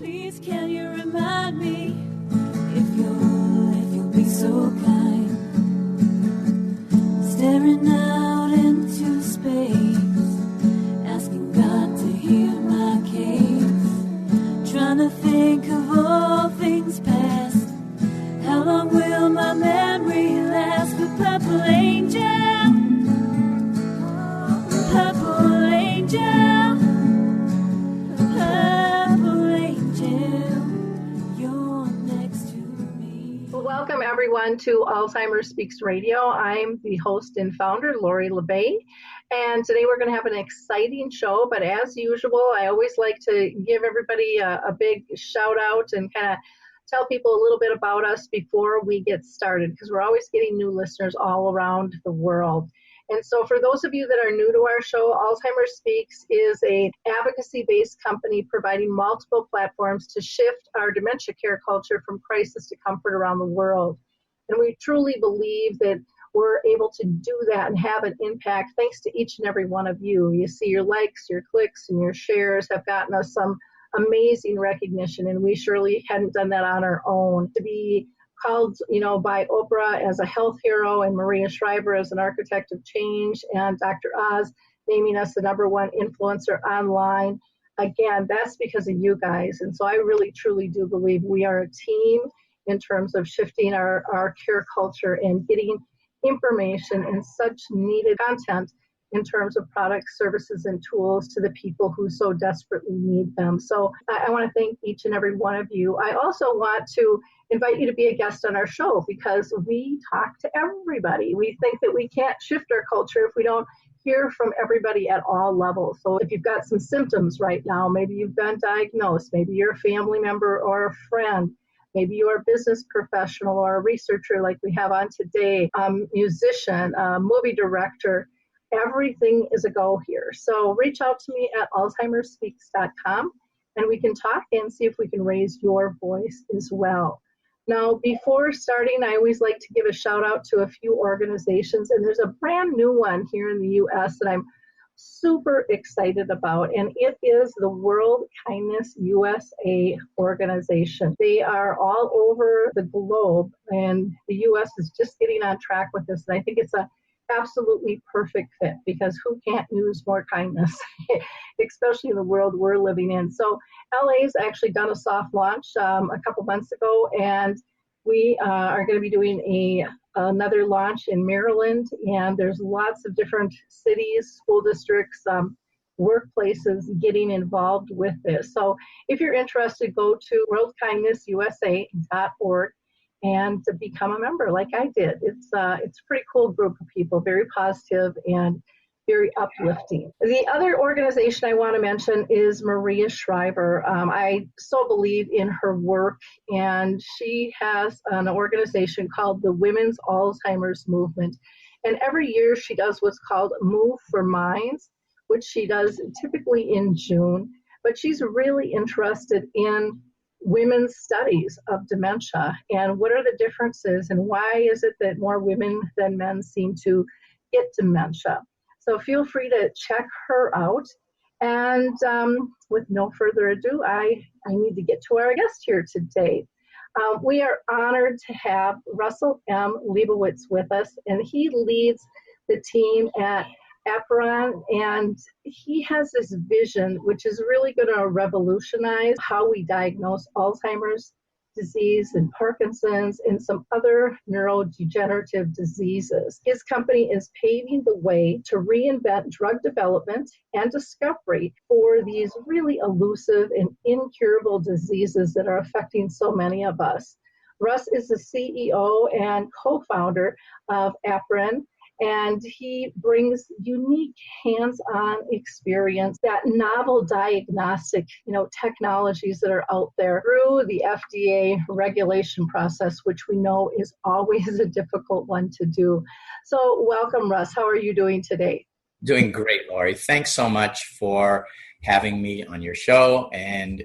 Please can you remind me if you'll be so kind, staring out into space, asking God to hear my case, trying to think of all things past. How long will my memory last? For purple angel, purple angel, purple angel, you're next to me. Well, welcome everyone to Alzheimer Speaks Radio. I'm the host and founder, Lori LeBay, and today we're going to have an exciting show, but as usual, I always like to give everybody a big shout out and kind of tell people a little bit about us before we get started, because we're always getting new listeners all around the world. And so for those of you that are new to our show, Alzheimer Speaks is an advocacy-based company providing multiple platforms to shift our dementia care culture from crisis to comfort around the world. And we truly believe that we're able to do that and have an impact thanks to each and every one of you. You see, your likes, your clicks, and your shares have gotten us some amazing recognition, and we surely hadn't done that on our own. To be called, by Oprah as a health hero, and Maria Shriver as an architect of change, and Dr. Oz naming us the #1 influencer online. Again, that's because of you guys. And so I really, truly do believe we are a team in terms of shifting our care culture and getting information and such needed content in terms of products, services, and tools to the people who so desperately need them. So I want to thank each and every one of you. I also want to invite you to be a guest on our show, because we talk to everybody. We think that we can't shift our culture if we don't hear from everybody at all levels. So if you've got some symptoms right now, maybe you've been diagnosed, maybe you're a family member or a friend, maybe you're a business professional or a researcher like we have on today, musician, movie director, everything is a go here. So reach out to me at alzheimerspeaks.com and we can talk and see if we can raise your voice as well. Now, before starting, I always like to give a shout out to a few organizations, and there's a brand new one here in the U.S. that I'm super excited about, and it is the World Kindness USA organization. They are all over the globe, and the U.S. is just getting on track with this, and I think it's a absolutely perfect fit, because who can't use more kindness, especially in the world we're living in. So LA's actually done a soft launch a couple months ago, and we are going to be doing another launch in Maryland, and there's lots of different cities, school districts, workplaces getting involved with this. So if you're interested, go to worldkindnessusa.org and to become a member like I did. It's a pretty cool group of people, very positive and very uplifting. The other organization I want to mention is Maria Shriver. I so believe in her work, and she has an organization called the Women's Alzheimer's Movement. And every year she does what's called Move for Minds, which she does typically in June. But she's really interested in women's studies of dementia and what are the differences and why is it that more women than men seem to get dementia. So feel free to check her out. And with no further ado, I need to get to our guest here today. We are honored to have Russell M. Lebovitz with us, and he leads the team at Amprion, and he has this vision which is really going to revolutionize how we diagnose Alzheimer's disease and Parkinson's and some other neurodegenerative diseases. His company is paving the way to reinvent drug development and discovery for these really elusive and incurable diseases that are affecting so many of us. Russ is the CEO and co-founder of Amprion, and he brings unique hands-on experience, that novel diagnostic, technologies that are out there through the FDA regulation process, which we know is always a difficult one to do. So welcome, Russ. How are you doing today? Doing great, Lori. Thanks so much for having me on your show and,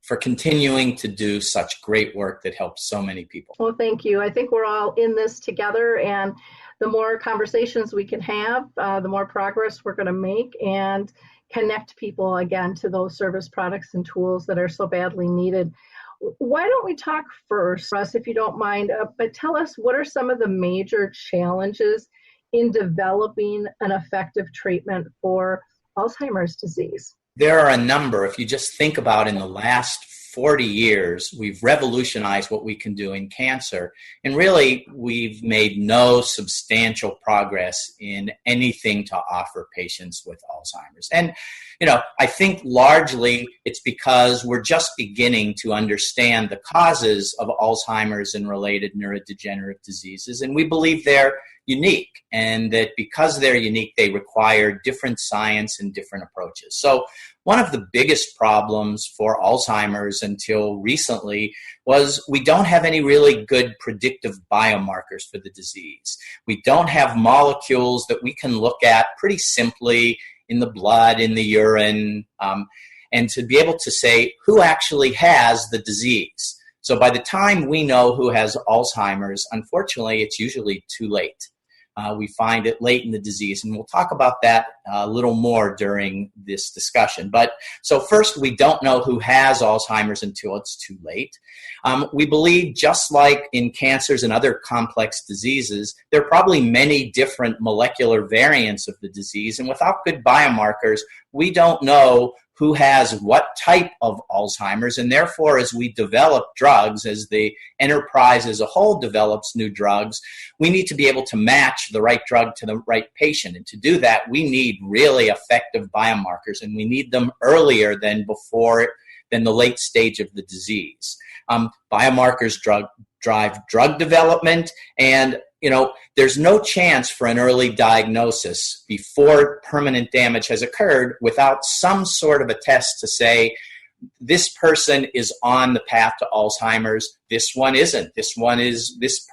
for continuing to do such great work that helps so many people. Well, thank you. I think we're all in this together, and the more conversations we can have, the more progress we're going to make and connect people again to those service products and tools that are so badly needed. Why don't we talk first, Russ, if you don't mind, but tell us what are some of the major challenges in developing an effective treatment for Alzheimer's disease? There are a number. If you just think about in the last 40 years, we've revolutionized what we can do in cancer. And really, we've made no substantial progress in anything to offer patients with Alzheimer's. And, I think largely it's because we're just beginning to understand the causes of Alzheimer's and related neurodegenerative diseases. And we believe they're unique, and that because they're unique, they require different science and different approaches. So one of the biggest problems for Alzheimer's until recently was we don't have any really good predictive biomarkers for the disease. We don't have molecules that we can look at pretty simply in the blood, in the urine, and to be able to say who actually has the disease. So by the time we know who has Alzheimer's, unfortunately, it's usually too late. We find it late in the disease, and we'll talk about that a little more during this discussion. But so first, we don't know who has Alzheimer's until it's too late. We believe, just like in cancers and other complex diseases, there are probably many different molecular variants of the disease, and without good biomarkers, we don't know who has what type of Alzheimer's, and therefore as we develop drugs, as the enterprise as a whole develops new drugs, we need to be able to match the right drug to the right patient. And to do that, we need really effective biomarkers, and we need them earlier than the late stage of the disease. Biomarkers drive drug development, and there's no chance for an early diagnosis before permanent damage has occurred without some sort of a test to say, this person is on the path to Alzheimer's, this one isn't. This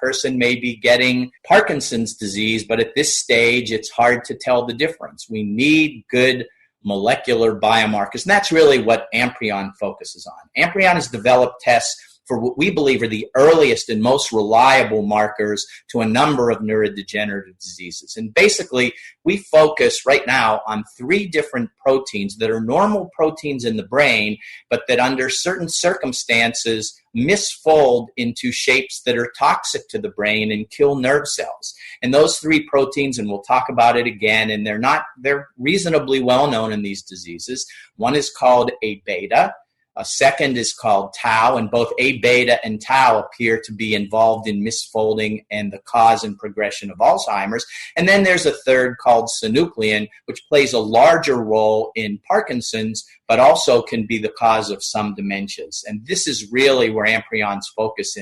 person may be getting Parkinson's disease, but at this stage, it's hard to tell the difference. We need good molecular biomarkers, and that's really what Amprion focuses on. Amprion has developed tests for what we believe are the earliest and most reliable markers to a number of neurodegenerative diseases. And basically, we focus right now on 3 different proteins that are normal proteins in the brain, but that under certain circumstances misfold into shapes that are toxic to the brain and kill nerve cells. And those 3 proteins, and we'll talk about it again, and they're reasonably well known in these diseases. One is called A-beta. A second is called tau, and both A-beta and tau appear to be involved in misfolding and the cause and progression of Alzheimer's. And then there's a third called synuclein, which plays a larger role in Parkinson's, but also can be the cause of some dementias. And this is really where Amprion's focus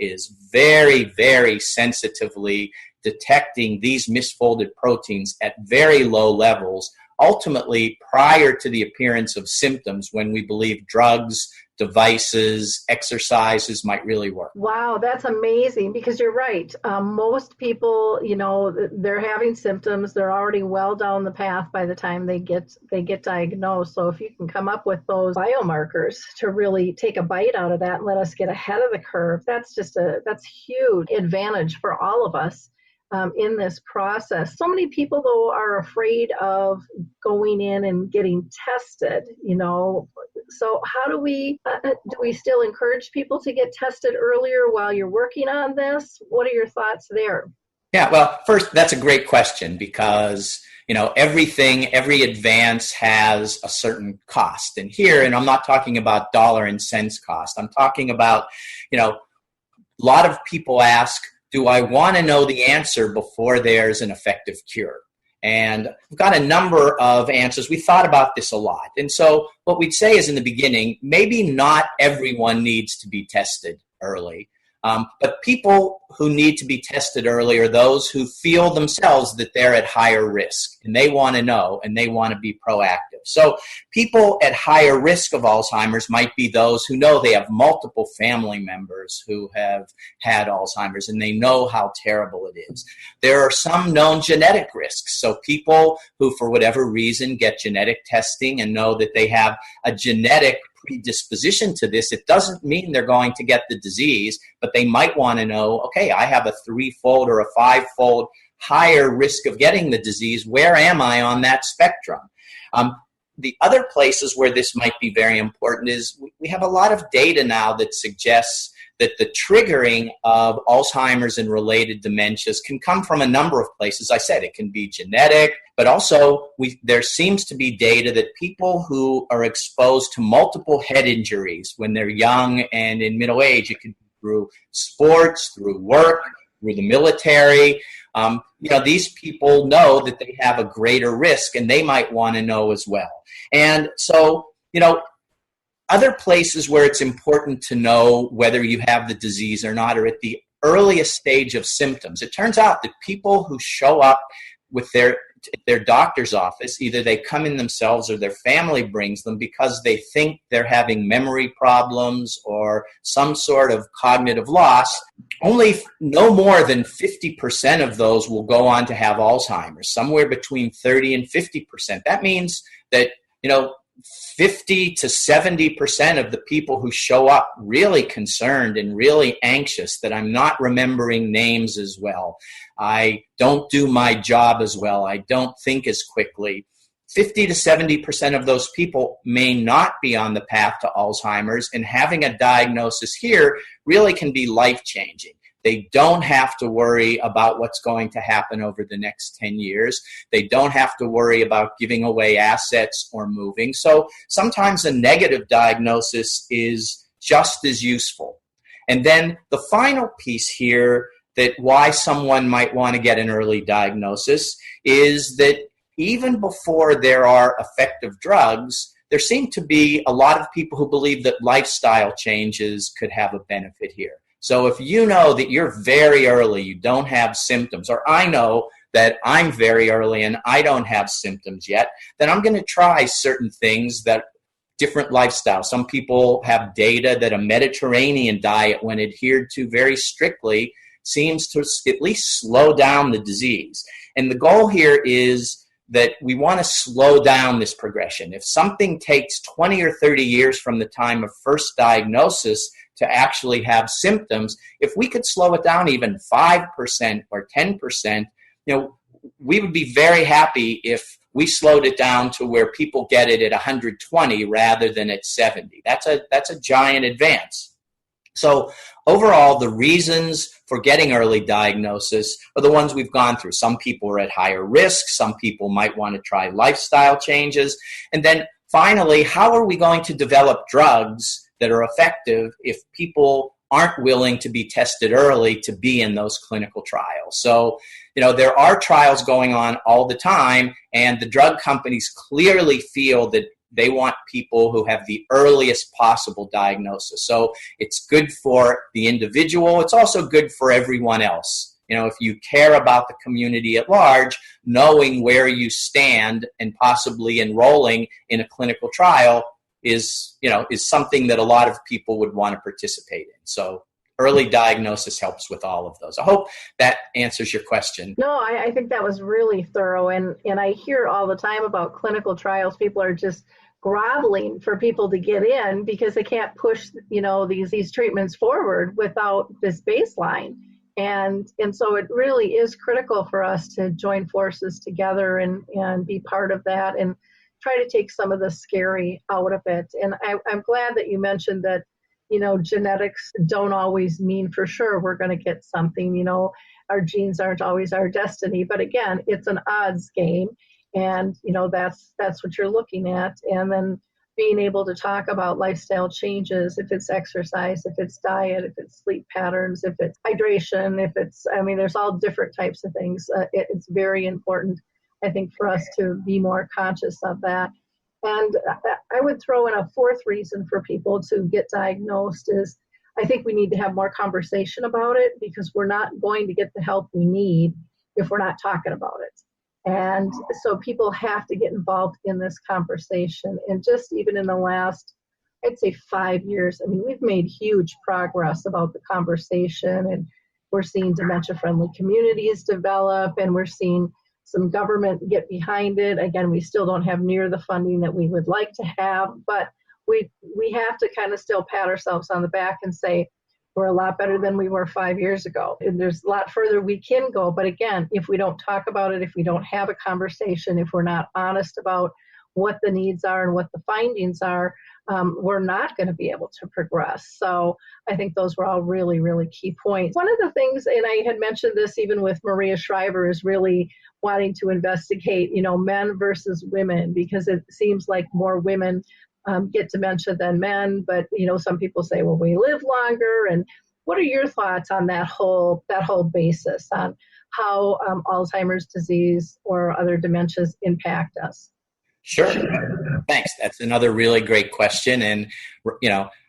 is very, very sensitively detecting these misfolded proteins at very low levels, ultimately prior to the appearance of symptoms, when we believe drugs, devices, exercises might really work. Wow, that's amazing, because you're right. Most people, they're having symptoms. They're already well down the path by the time they get diagnosed. So if you can come up with those biomarkers to really take a bite out of that and let us get ahead of the curve, that's huge advantage for all of us. In this process. So many people, though, are afraid of going in and getting tested, So how do we still encourage people to get tested earlier while you're working on this? What are your thoughts there? Yeah, well, first, that's a great question, because every advance has a certain cost. And here, and I'm not talking about dollar and cents cost, I'm talking about, a lot of people ask, do I want to know the answer before there's an effective cure? And we've got a number of answers. We thought about this a lot. And so what we'd say is, in the beginning, maybe not everyone needs to be tested early. But people who need to be tested early are those who feel themselves that they're at higher risk, and they want to know, and they want to be proactive. So people at higher risk of Alzheimer's might be those who know they have multiple family members who have had Alzheimer's, and they know how terrible it is. There are some known genetic risks. So people who, for whatever reason, get genetic testing and know that they have a genetic predisposition to this, it doesn't mean they're going to get the disease, but they might want to know, okay, I have a 3-fold or a 5-fold higher risk of getting the disease. Where am I on that spectrum? the other places where this might be very important is we have a lot of data now that suggests that the triggering of Alzheimer's and related dementias can come from a number of places. I said it can be genetic, but also there seems to be data that people who are exposed to multiple head injuries when they're young and in middle age, it could be through sports, through work, through the military. These people know that they have a greater risk, and they might want to know as well. And so, other places where it's important to know whether you have the disease or not are at the earliest stage of symptoms. It turns out that people who show up with their doctor's office, either they come in themselves or their family brings them because they think they're having memory problems or some sort of cognitive loss. Only no more than 50% of those will go on to have Alzheimer's, somewhere between 30 and 50%. That means that, 50 to 70% of the people who show up really concerned and really anxious that I'm not remembering names as well. I don't do my job as well. I don't think as quickly. 50 to 70% of those people may not be on the path to Alzheimer's, and having a diagnosis here really can be life-changing. They don't have to worry about what's going to happen over the next 10 years. They don't have to worry about giving away assets or moving. So sometimes a negative diagnosis is just as useful. And then the final piece here that why someone might want to get an early diagnosis is that even before there are effective drugs, there seem to be a lot of people who believe that lifestyle changes could have a benefit here. So if you know that you're very early, you don't have symptoms, or I know that I'm very early and I don't have symptoms yet, then I'm going to try certain things that different lifestyles. Some people have data that a Mediterranean diet, when adhered to very strictly, seems to at least slow down the disease. And the goal here is that we want to slow down this progression. If something takes 20 or 30 years from the time of first diagnosis to actually have symptoms, if we could slow it down even 5% or 10%, we would be very happy if we slowed it down to where people get it at 120 rather than at 70. That's a giant advance. So overall, the reasons for getting early diagnosis are the ones we've gone through. Some people are at higher risk. Some people might want to try lifestyle changes. And then finally, how are we going to develop drugs that are effective if people aren't willing to be tested early to be in those clinical trials? So, there are trials going on all the time, and the drug companies clearly feel that they want people who have the earliest possible diagnosis. So it's good for the individual. It's also good for everyone else. If you care about the community at large, knowing where you stand and possibly enrolling in a clinical trial is something that a lot of people would want to participate in. So early diagnosis helps with all of those. I hope that answers your question. No, I think that was really thorough. And I hear all the time about clinical trials. People are just groveling for people to get in because they can't push, these treatments forward without this baseline. And so it really is critical for us to join forces together and be part of that and try to take some of the scary out of it. And I'm glad that you mentioned that, genetics don't always mean for sure we're going to get something. Our genes aren't always our destiny. But again, it's an odds game. And, that's what you're looking at. And then being able to talk about lifestyle changes, if it's exercise, if it's diet, if it's sleep patterns, if it's hydration, there's all different types of things. It's very important, I think, for us to be more conscious of that. And I would throw in a fourth reason for people to get diagnosed is I think we need to have more conversation about it, because we're not going to get the help we need if we're not talking about it. And so people have to get involved in this conversation. And just even in the last, I'd say 5 years, we've made huge progress about the conversation, and we're seeing dementia-friendly communities develop, and we're seeing some government get behind it. Again, we still don't have near the funding that we would like to have, but we have to kind of still pat ourselves on the back and say, we're a lot better than we were 5 years ago. And there's a lot further we can go. But again, if we don't talk about it, if we don't have a conversation, if we're not honest about what the needs are and what the findings are, we're not going to be able to progress. So I think those were all really, really key points. One of the things, and I had mentioned this even with Maria Shriver, is really wanting to investigate, men versus women, because it seems like more women get dementia than men. But, some people say, well, we live longer. And what are your thoughts on that whole basis on how Alzheimer's disease or other dementias impact us? Sure. Thanks. That's another really great question. And,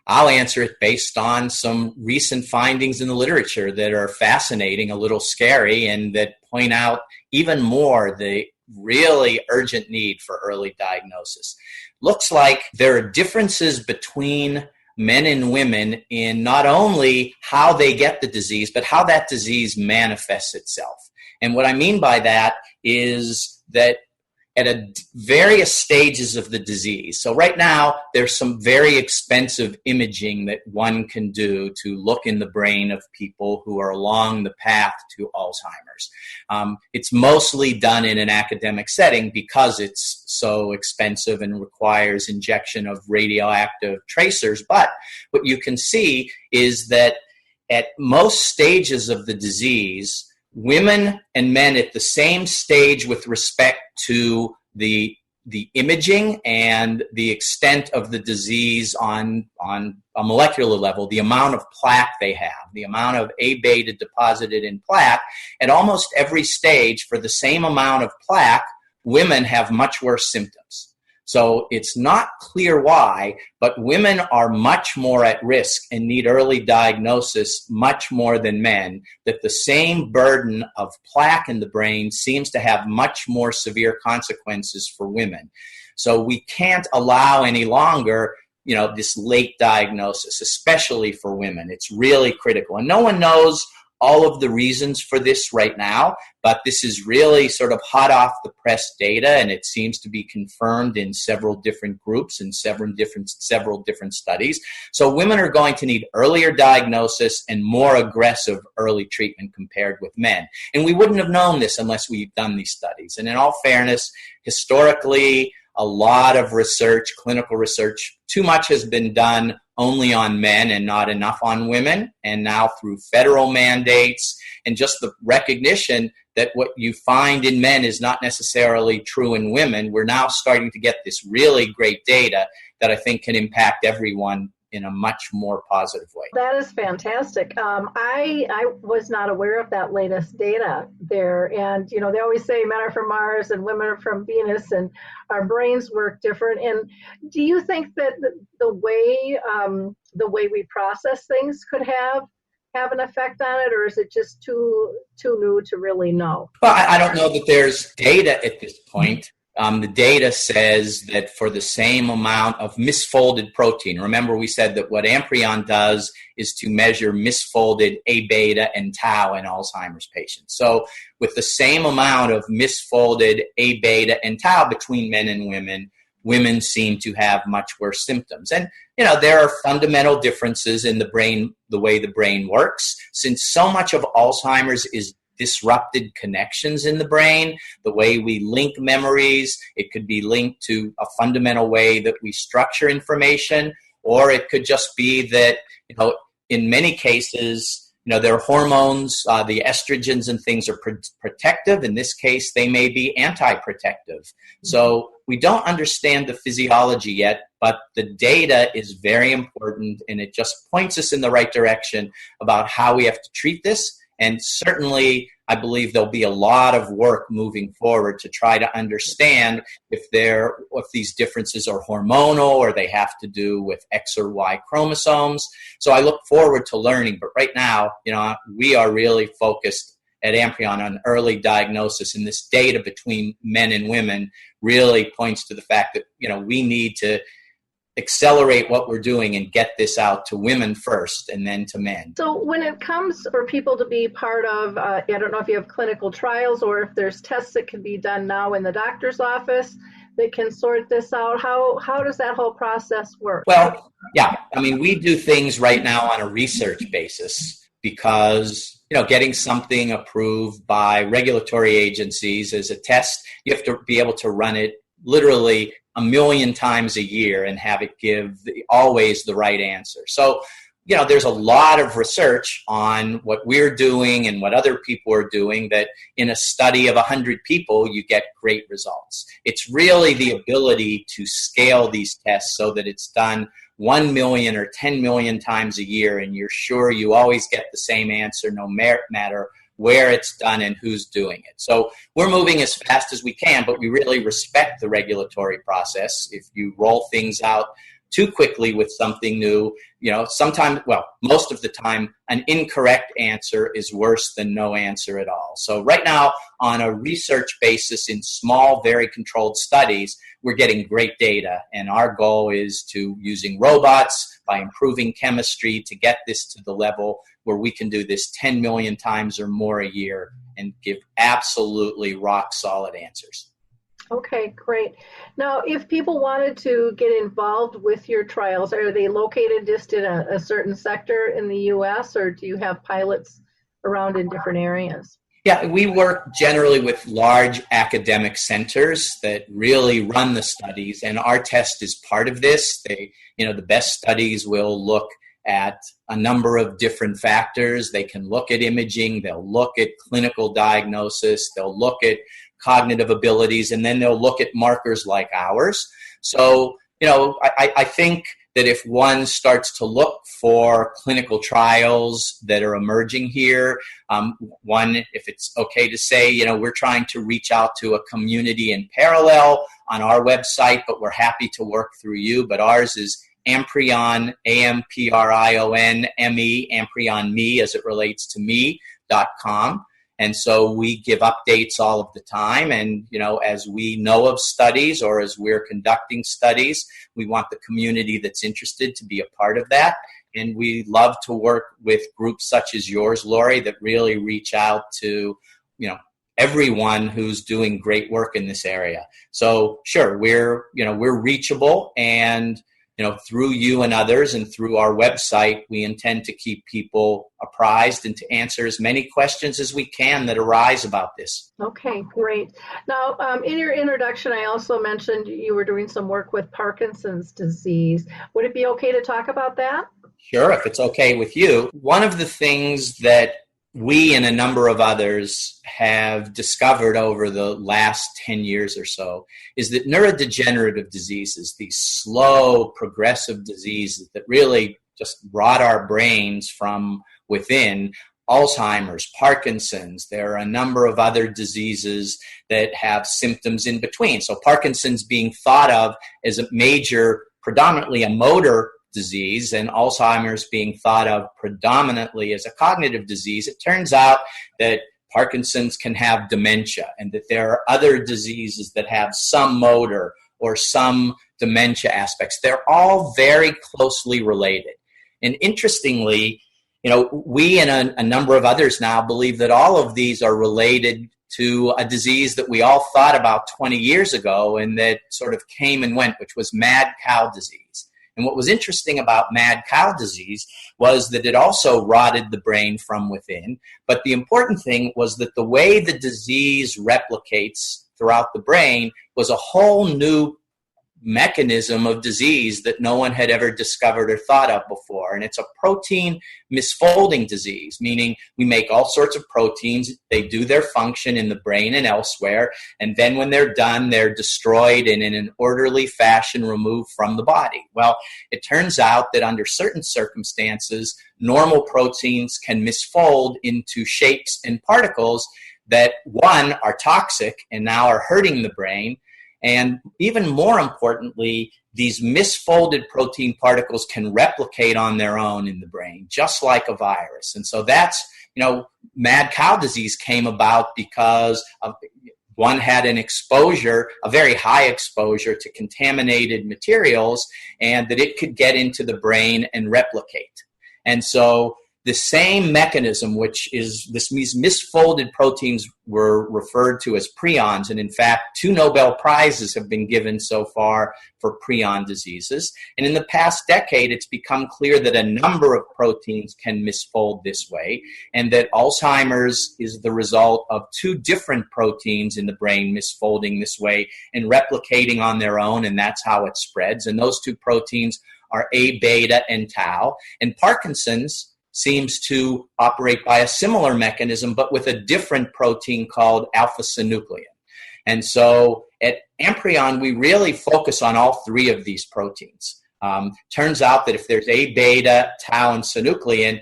I'll answer it based on some recent findings in the literature that are fascinating, a little scary, and that point out even more the really urgent need for early diagnosis. Looks like there are differences between men and women in not only how they get the disease, but how that disease manifests itself. And what I mean by that is that at various stages of the disease. So right now, there's some very expensive imaging that one can do to look in the brain of people who are along the path to Alzheimer's. It's mostly done in an academic setting because it's so expensive and requires injection of radioactive tracers. But what you can see is that at most stages of the disease, women and men at the same stage with respect to the imaging and the extent of the disease on a molecular level, the amount of plaque they have, the amount of A-beta deposited in plaque, at almost every stage for the same amount of plaque, women have much worse symptoms. So it's not clear why, but women are much more at risk and need early diagnosis much more than men, that the same burden of plaque in the brain seems to have much more severe consequences for women. So we can't allow any longer, this late diagnosis, especially for women. It's really critical. And no one knows all of the reasons for this right now, but this is really sort of hot off the press data, and it seems to be confirmed in several different groups and several different studies. So women are going to need earlier diagnosis and more aggressive early treatment compared with men. And we wouldn't have known this unless we've done these studies. And in all fairness, historically, a lot of research, clinical research, too much has been done only on men and not enough on women. And now through federal mandates and just the recognition that what you find in men is not necessarily true in women, we're now starting to get this really great data that I think can impact everyone in a much more positive way. That is fantastic. I was not aware of that latest data there. And, they always say men are from Mars and women are from Venus, and our brains work different. And do you think that the way we process things could have an effect on it, or is it just too new to really know? Well, I don't know that there's data at this point. The data says that for the same amount of misfolded protein, remember we said that what Amprion does is to measure misfolded A-beta and tau in Alzheimer's patients. So with the same amount of misfolded A-beta and tau between men and women seem to have much worse symptoms. And, there are fundamental differences in the brain, the way the brain works. Since so much of Alzheimer's is disrupted connections in the brain, the way we link memories. It could be linked to a fundamental way that we structure information, or it could just be that, in many cases, their hormones, the estrogens and things are protective. In this case, they may be anti-protective. So we don't understand the physiology yet, but the data is very important, and it just points us in the right direction about how we have to treat this. And certainly, I believe there'll be a lot of work moving forward to try to understand if these differences are hormonal or they have to do with X or Y chromosomes. So I look forward to learning. But right now, we are really focused at Amprion on early diagnosis, and this data between men and women really points to the fact that, we need to accelerate what we're doing and get this out to women first and then to men. So when it comes for people to be part of, I don't know if you have clinical trials or if there's tests that can be done now in the doctor's office that can sort this out, how does that whole process work? Well, yeah, we do things right now on a research basis because, getting something approved by regulatory agencies as a test, you have to be able to run it literally 1,000,000 times a year and have it give always the right answer. So, there's a lot of research on what we're doing and what other people are doing that in a study of 100 people, you get great results. It's really the ability to scale these tests so that it's done 1,000,000 or 10,000,000 times a year, and you're sure you always get the same answer no matter where it's done and who's doing it. So we're moving as fast as we can, but we really respect the regulatory process. If you roll things out too quickly with something new, sometimes, most of the time, an incorrect answer is worse than no answer at all. So right now, on a research basis in small, very controlled studies, we're getting great data. And our goal is to, using robots, by improving chemistry, to get this to the level where we can do this 10,000,000 times or more a year and give absolutely rock-solid answers. Okay, great. Now, if people wanted to get involved with your trials, are they located just in a certain sector in the U.S., or do you have pilots around in different areas? Yeah, we work generally with large academic centers that really run the studies, and our test is part of this. The best studies will look at a number of different factors. They can look at imaging, they'll look at clinical diagnosis, they'll look at cognitive abilities, and then they'll look at markers like ours. So, I think that if one starts to look for clinical trials that are emerging here, if it's okay to say, we're trying to reach out to a community in parallel on our website, but we're happy to work through you. But ours is Amprion, AMPRIONME, AmprionMe as it relates to me.com. And so we give updates all of the time. And, as we know of studies or as we're conducting studies, we want the community that's interested to be a part of that. And we love to work with groups such as yours, Lori, that really reach out to, everyone who's doing great work in this area. So sure, we're reachable, and through you and others and through our website, we intend to keep people apprised and to answer as many questions as we can that arise about this. Okay, great. Now, in your introduction, I also mentioned you were doing some work with Parkinson's disease. Would it be okay to talk about that? Sure, if it's okay with you. One of the things that we and a number of others have discovered over the last 10 years or so is that neurodegenerative diseases, these slow, progressive diseases that really just rot our brains from within, Alzheimer's, Parkinson's, there are a number of other diseases that have symptoms in between. So Parkinson's being thought of as a major, predominantly a motor disease, and Alzheimer's being thought of predominantly as a cognitive disease. It turns out that Parkinson's can have dementia, and that there are other diseases that have some motor or some dementia aspects. They're all very closely related. And interestingly, we and a number of others now believe that all of these are related to a disease that we all thought about 20 years ago and that sort of came and went, which was mad cow disease. And what was interesting about mad cow disease was that it also rotted the brain from within. But the important thing was that the way the disease replicates throughout the brain was a whole new mechanism of disease that no one had ever discovered or thought of before. And it's a protein misfolding disease, meaning we make all sorts of proteins, they do their function in the brain and elsewhere, and then when they're done, they're destroyed and in an orderly fashion removed from the body. Well, it turns out that under certain circumstances, normal proteins can misfold into shapes and particles that, one, are toxic and now are hurting the brain. And even more importantly, these misfolded protein particles can replicate on their own in the brain, just like a virus. And so that's, mad cow disease came about because one had an exposure, a very high exposure to contaminated materials, and that it could get into the brain and replicate. And so the same mechanism, which is these misfolded proteins were referred to as prions. And in fact, 2 Nobel Prizes have been given so far for prion diseases. And in the past decade, it's become clear that a number of proteins can misfold this way, and that Alzheimer's is the result of 2 different proteins in the brain misfolding this way and replicating on their own, and that's how it spreads. And those 2 proteins are A beta and tau. And Parkinson's seems to operate by a similar mechanism, but with a different protein called alpha-synuclein. And so at Amprion, we really focus on all 3 of these proteins. Turns out that if there's A beta, tau, and synuclein,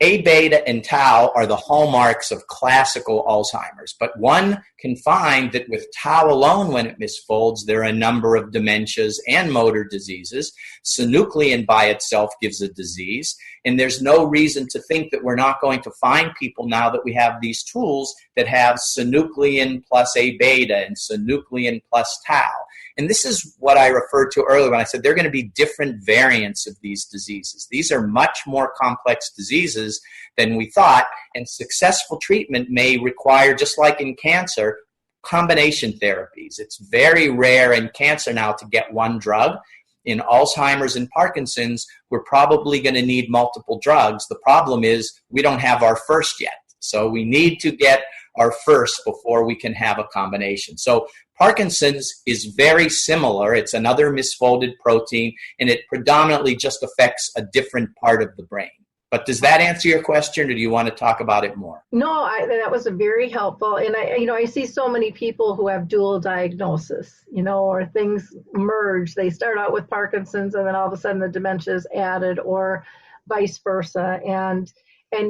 A beta and tau are the hallmarks of classical Alzheimer's, but one can find that with tau alone, when it misfolds, there are a number of dementias and motor diseases. Synuclein by itself gives a disease, and there's no reason to think that we're not going to find people now that we have these tools that have synuclein plus A beta and synuclein plus tau. And this is what I referred to earlier when I said there are going to be different variants of these diseases. These are much more complex diseases than we thought, and successful treatment may require, just like in cancer, combination therapies. It's very rare in cancer now to get one drug. In Alzheimer's and Parkinson's, we're probably going to need multiple drugs. The problem is we don't have our first yet. So we need to get our first before we can have a combination. So Parkinson's is very similar. It's another misfolded protein, and it predominantly just affects a different part of the brain. But does that answer your question, or do you want to talk about it more? No, that was very helpful. And I see so many people who have dual diagnosis, or things merge. They start out with Parkinson's, and then all of a sudden the dementia is added, or vice versa. And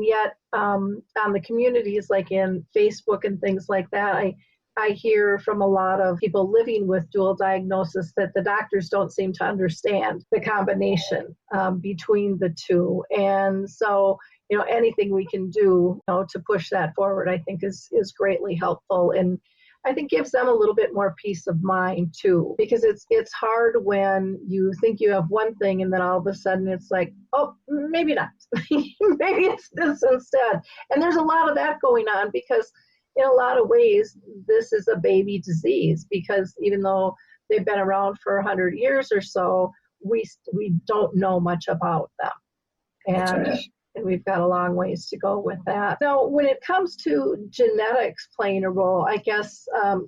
yet on the communities like in Facebook and things like that, I hear from a lot of people living with dual diagnosis that the doctors don't seem to understand the combination between the 2. And so, anything we can do to push that forward, I think is greatly helpful. And I think gives them a little bit more peace of mind too, because it's hard when you think you have one thing and then all of a sudden it's like, oh, maybe not. Maybe it's this instead. And there's a lot of that going on because in a lot of ways, this is a baby disease, because even though they've been around for 100 years or so, we don't know much about them. And we've got a long ways to go with that. Now, when it comes to genetics playing a role, I guess,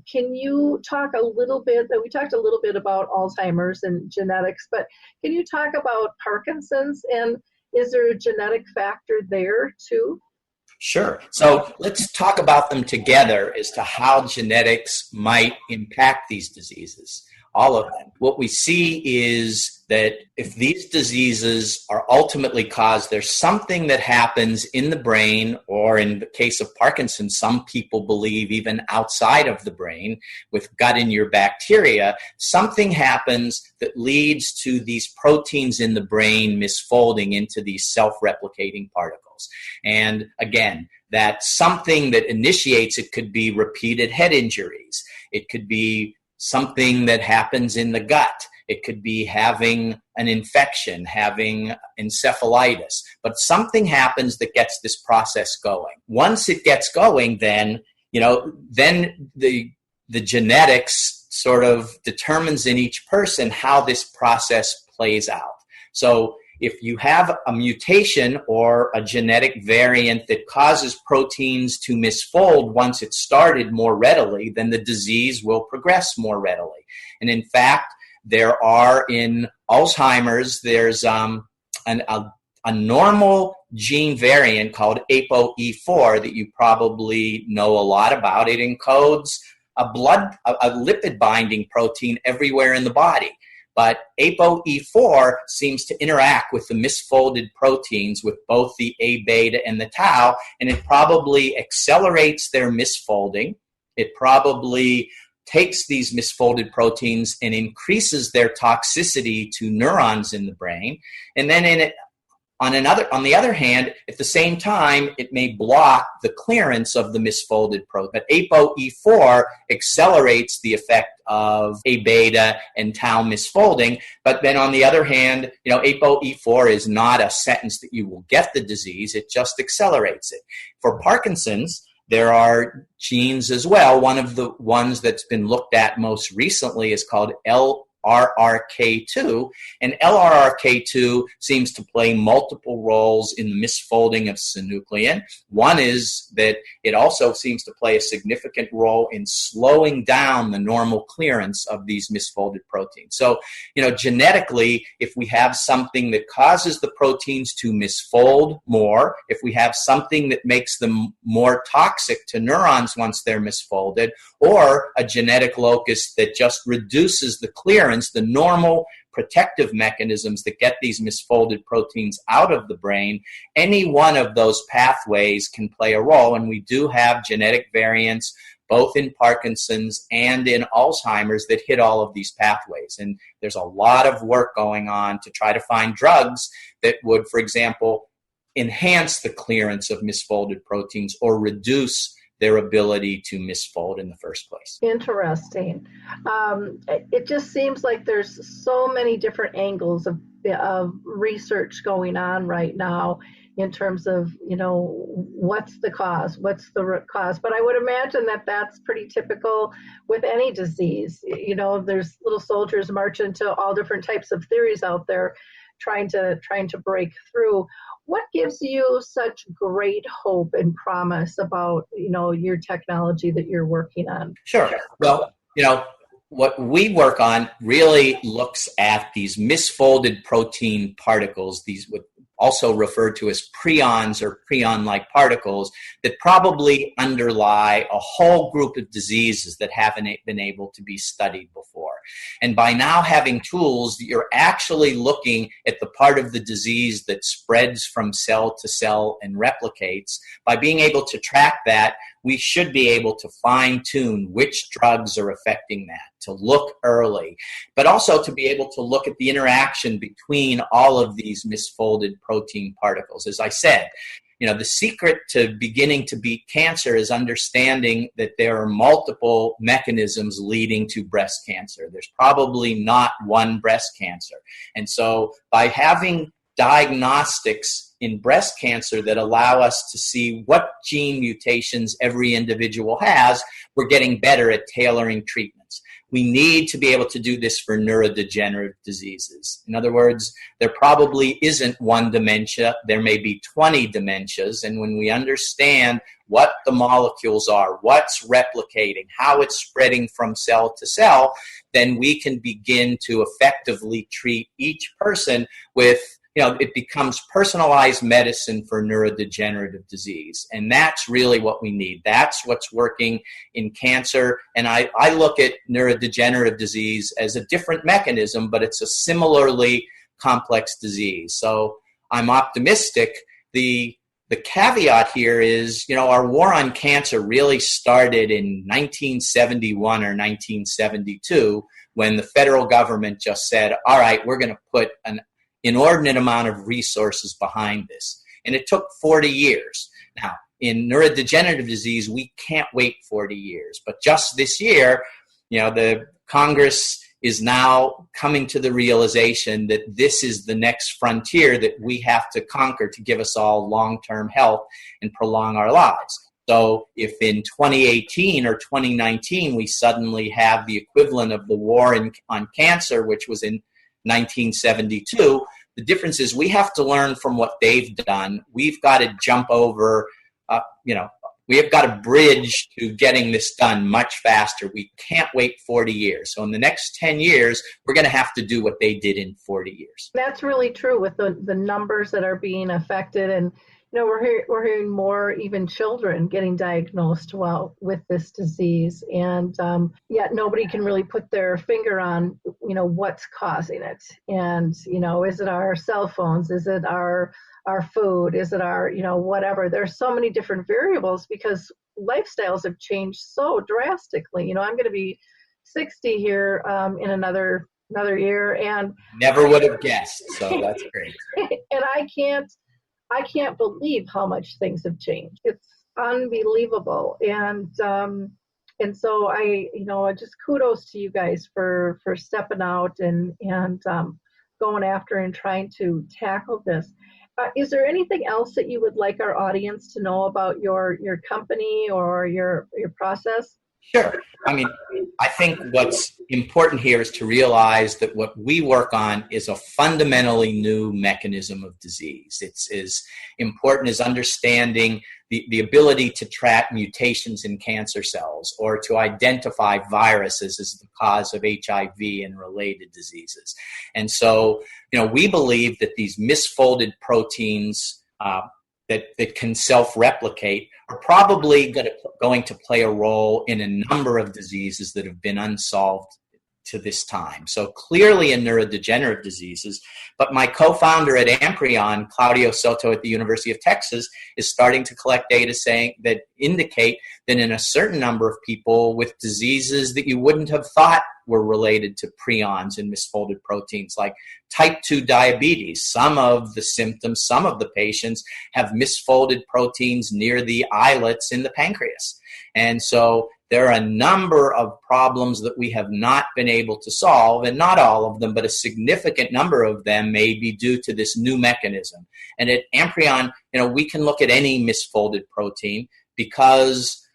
can you talk a little bit, we talked a little bit about Alzheimer's and genetics, but can you talk about Parkinson's, and is there a genetic factor there too? Sure. So let's talk about them together as to how genetics might impact these diseases, all of them. What we see is that if these diseases are ultimately caused, there's something that happens in the brain, or in the case of Parkinson's, some people believe even outside of the brain with gut in your bacteria, something happens that leads to these proteins in the brain misfolding into these self-replicating particles. And again, that something that initiates it could be repeated head injuries. It could be something that happens in the gut. It could be having an infection, having encephalitis. But something happens that gets this process going. Once it gets going, then the genetics sort of determines in each person how this process plays out. So if you have a mutation or a genetic variant that causes proteins to misfold once it started more readily, then the disease will progress more readily. And in fact, there are in Alzheimer's, there's a normal gene variant called ApoE4 that you probably know a lot about. It encodes a lipid binding protein everywhere in the body. But ApoE4 seems to interact with the misfolded proteins with both the A beta and the tau, and it probably accelerates their misfolding. It probably takes these misfolded proteins and increases their toxicity to neurons in the brain. And then On the other hand, at the same time, it may block the clearance of the misfolded protein. But ApoE4 accelerates the effect of A beta and tau misfolding. But then on the other hand, ApoE4 is not a sentence that you will get the disease. It just accelerates it. For Parkinson's, there are genes as well. One of the ones that's been looked at most recently is called LRRK2, and LRRK2 seems to play multiple roles in the misfolding of synuclein. One is that it also seems to play a significant role in slowing down the normal clearance of these misfolded proteins. So, genetically, if we have something that causes the proteins to misfold more, if we have something that makes them more toxic to neurons once they're misfolded, or a genetic locus that just reduces the clearance, the normal protective mechanisms that get these misfolded proteins out of the brain, any one of those pathways can play a role. And we do have genetic variants both in Parkinson's and in Alzheimer's that hit all of these pathways. And there's a lot of work going on to try to find drugs that would, for example, enhance the clearance of misfolded proteins or reduce their ability to misfold in the first place. Interesting. It just seems like there's so many different angles of research going on right now in terms of, what's the cause, what's the root cause. But I would imagine that that's pretty typical with any disease. There's little soldiers march into all different types of theories out there trying to break through. What gives you such great hope and promise about, your technology that you're working on? Sure. Well, what we work on really looks at these misfolded protein particles, these what also referred to as prions or prion-like particles that probably underlie a whole group of diseases that haven't been able to be studied before. And by now having tools, you're actually looking at the part of the disease that spreads from cell to cell and replicates. By being able to track that, we should be able to fine-tune which drugs are affecting that, to look early, but also to be able to look at the interaction between all of these misfolded protein particles. As I said, the secret to beginning to beat cancer is understanding that there are multiple mechanisms leading to breast cancer. There's probably not one breast cancer. And so by having diagnostics in breast cancer that allow us to see what gene mutations every individual has, we're getting better at tailoring treatments. We need to be able to do this for neurodegenerative diseases. In other words, there probably isn't one dementia. There may be 20 dementias. And when we understand what the molecules are, what's replicating, how it's spreading from cell to cell, then we can begin to effectively treat each person with it becomes personalized medicine for neurodegenerative disease. And that's really what we need. That's what's working in cancer. And I look at neurodegenerative disease as a different mechanism, but it's a similarly complex disease. So I'm optimistic. The caveat here is, our war on cancer really started in 1971 or 1972 when the federal government just said, all right, we're going to put an inordinate amount of resources behind this. And it took 40 years. Now, in neurodegenerative disease, we can't wait 40 years. But just this year, the Congress is now coming to the realization that this is the next frontier that we have to conquer to give us all long-term health and prolong our lives. So if in 2018 or 2019 we suddenly have the equivalent of the war on cancer, which was in 1972, the difference is we have to learn from what they've done. We've got to jump over, we have got to bridge to getting this done much faster. We can't wait 40 years. So in the next 10 years, we're going to have to do what they did in 40 years. That's really true with the numbers that are being affected. And we're hearing more even children getting diagnosed with this disease, and yet nobody can really put their finger on what's causing it. And is it our cell phones? Is it our food? Is it our whatever? There's so many different variables because lifestyles have changed so drastically. I'm going to be 60 here in another year, and never would have guessed. So that's great. And I can't believe how much things have changed. It's unbelievable. And so just kudos to you guys for stepping out and going after and trying to tackle this. Is there anything else that you would like our audience to know about your company or your process? Sure. I mean, I think what's important here is to realize that what we work on is a fundamentally new mechanism of disease. It's as important as understanding the ability to track mutations in cancer cells or to identify viruses as the cause of HIV and related diseases. And so, we believe that these misfolded proteins that can self-replicate are probably going to play a role in a number of diseases that have been unsolved to this time. So clearly in neurodegenerative diseases, but my co-founder at Amprion, Claudio Soto at the University of Texas, is starting to collect data that indicate that in a certain number of people with diseases that you wouldn't have thought were related to prions and misfolded proteins, like type 2 diabetes. Some of the symptoms, some of the patients have misfolded proteins near the islets in the pancreas. And so there are a number of problems that we have not been able to solve, and not all of them, but a significant number of them may be due to this new mechanism. And at Amprion, we can look at any misfolded protein because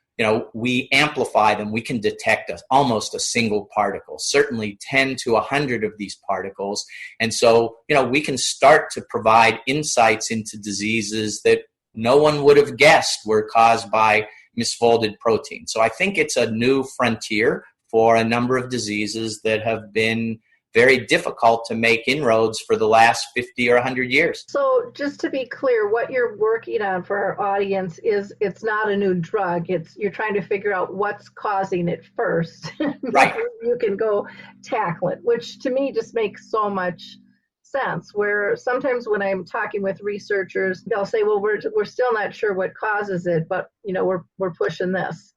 we amplify them. We can detect almost a single particle, certainly 10 to 100 of these particles. And so, we can start to provide insights into diseases that no one would have guessed were caused by misfolded proteins. So I think it's a new frontier for a number of diseases that have been very difficult to make inroads for the last 50 or 100 years. So just to be clear, what you're working on for our audience is it's not a new drug. You're trying to figure out what's causing it first. Right. You can go tackle it, which to me just makes so much sense, where sometimes when I'm talking with researchers, they'll say, well, we're still not sure what causes it, but we're pushing this.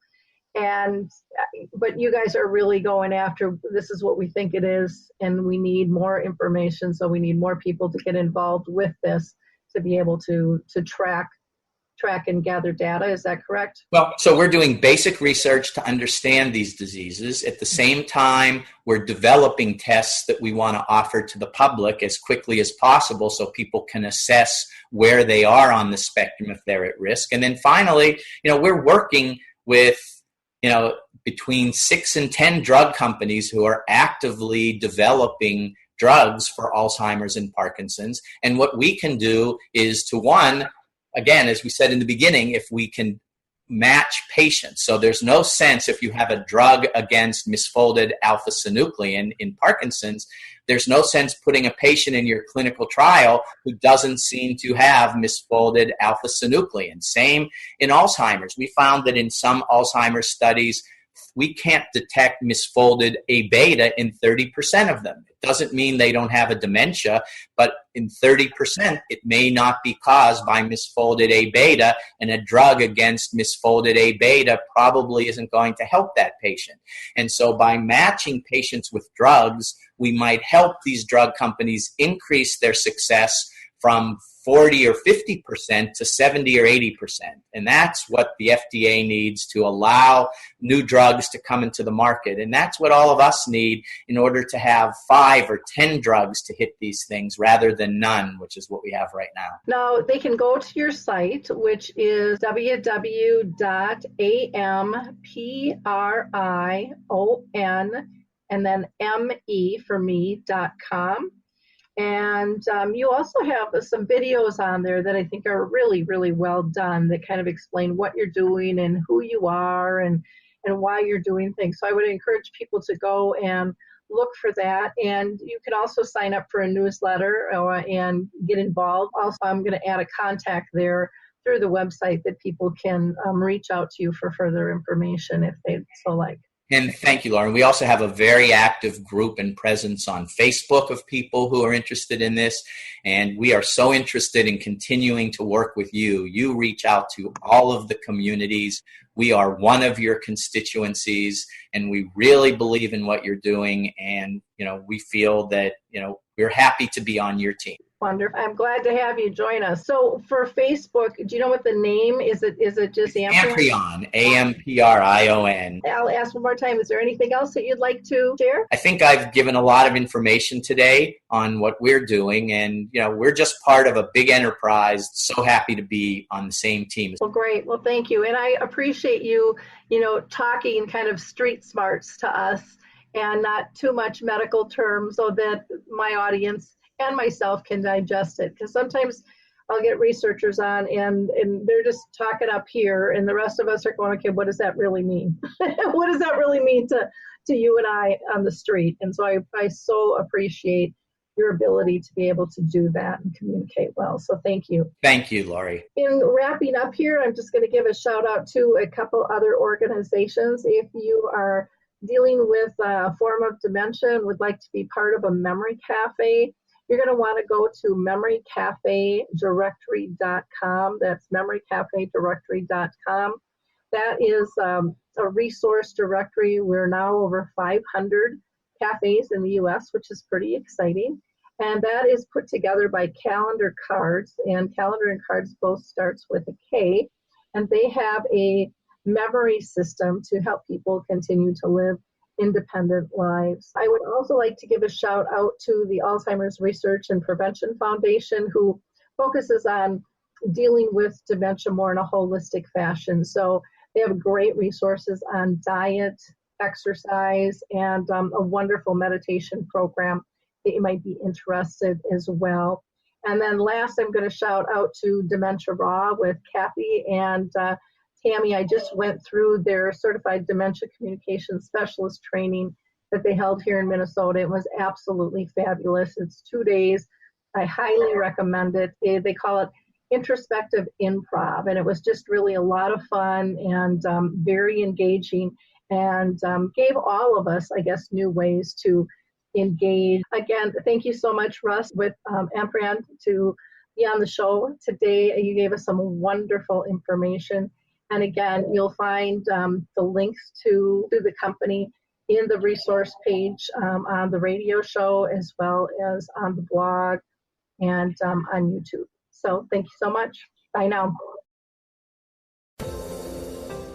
But you guys are really going after, this is what we think it is, and we need more information, so we need more people to get involved with this to be able to track and gather data. Is that correct? Well, so we're doing basic research to understand these diseases. At the same time, we're developing tests that we want to offer to the public as quickly as possible so people can assess where they are on the spectrum if they're at risk. And then finally, we're working with between 6 and 10 drug companies who are actively developing drugs for Alzheimer's and Parkinson's. And what we can do is to, one, again, as we said in the beginning, if we can match patients. So there's no sense if you have a drug against misfolded alpha-synuclein in Parkinson's, there's no sense putting a patient in your clinical trial who doesn't seem to have misfolded alpha-synuclein. Same in Alzheimer's. We found that in some Alzheimer's studies, we can't detect misfolded A-beta in 30% of them. It doesn't mean they don't have a dementia, but in 30%, it may not be caused by misfolded A-beta, and a drug against misfolded A-beta probably isn't going to help that patient. And so by matching patients with drugs, we might help these drug companies increase their success from 40 or 50% to 70 or 80%. And that's what the FDA needs to allow new drugs to come into the market. And that's what all of us need in order to have 5 or 10 drugs to hit these things rather than none, which is what we have right now. Now, they can go to your site, which is www.amprion and then me for me.com. And you also have some videos on there that I think are really, really well done that kind of explain what you're doing and who you are and why you're doing things. So I would encourage people to go and look for that. And you can also sign up for a newsletter and get involved. Also, I'm going to add a contact there through the website that people can reach out to you for further information if they so like. And thank you, Lauren. We also have a very active group and presence on Facebook of people who are interested in this. And we are so interested in continuing to work with you. You reach out to all of the communities. We are one of your constituencies, and we really believe in what you're doing. And, we feel that, we're happy to be on your team. Wonderful. I'm glad to have you join us. So for Facebook, do you know what the name is? Is it just Amprion, Amprion. I'll ask one more time. Is there anything else that you'd like to share? I think I've given a lot of information today on what we're doing, and we're just part of a big enterprise. So happy to be on the same team. Well, great. Well, thank you. And I appreciate you, talking kind of street smarts to us and not too much medical terms so that my audience and myself can digest it. Because sometimes I'll get researchers on and they're just talking up here and the rest of us are going, okay, what does that really mean? What does that really mean to you and I on the street? And so I so appreciate your ability to be able to do that and communicate well. So thank you. Thank you, Lori. In wrapping up here, I'm just going to give a shout out to a couple other organizations. If you are dealing with a form of dementia and would like to be part of a memory cafe, you're going to want to go to memorycafedirectory.com. That's memorycafedirectory.com. That is a resource directory. We're now over 500 cafes in the U.S., which is pretty exciting. And that is put together by Calendar Cards. And Calendar and Cards both starts with a K. And they have a memory system to help people continue to live independent lives. I would also like to give a shout out to the Alzheimer's Research and Prevention Foundation, who focuses on dealing with dementia more in a holistic fashion. So they have great resources on diet, exercise, and a wonderful meditation program that you might be interested as well. And then last, I'm going to shout out to Dementia Raw with Kathy and Tammy. I just went through their certified dementia communication specialist training that they held here in Minnesota. It was absolutely fabulous. It's 2 days. I highly recommend it. They call it introspective improv, and it was just really a lot of fun and very engaging, and gave all of us, I guess, new ways to engage. Again, thank you so much, Russ, with Amprion, to be on the show today. You gave us some wonderful information. And again, you'll find the links to the company in the resource page on the radio show, as well as on the blog and on YouTube. So thank you so much. Bye now.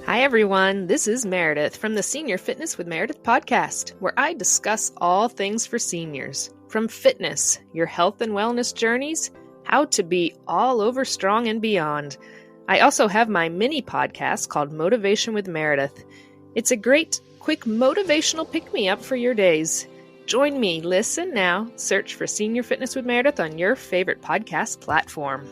Hi, everyone. This is Meredith from the Senior Fitness with Meredith podcast, where I discuss all things for seniors, from fitness, your health and wellness journeys, how to be all over strong and beyond. I also have my mini podcast called Motivation with Meredith. It's a great, quick motivational pick-me-up for your days. Join me, listen now, search for Senior Fitness with Meredith on your favorite podcast platform.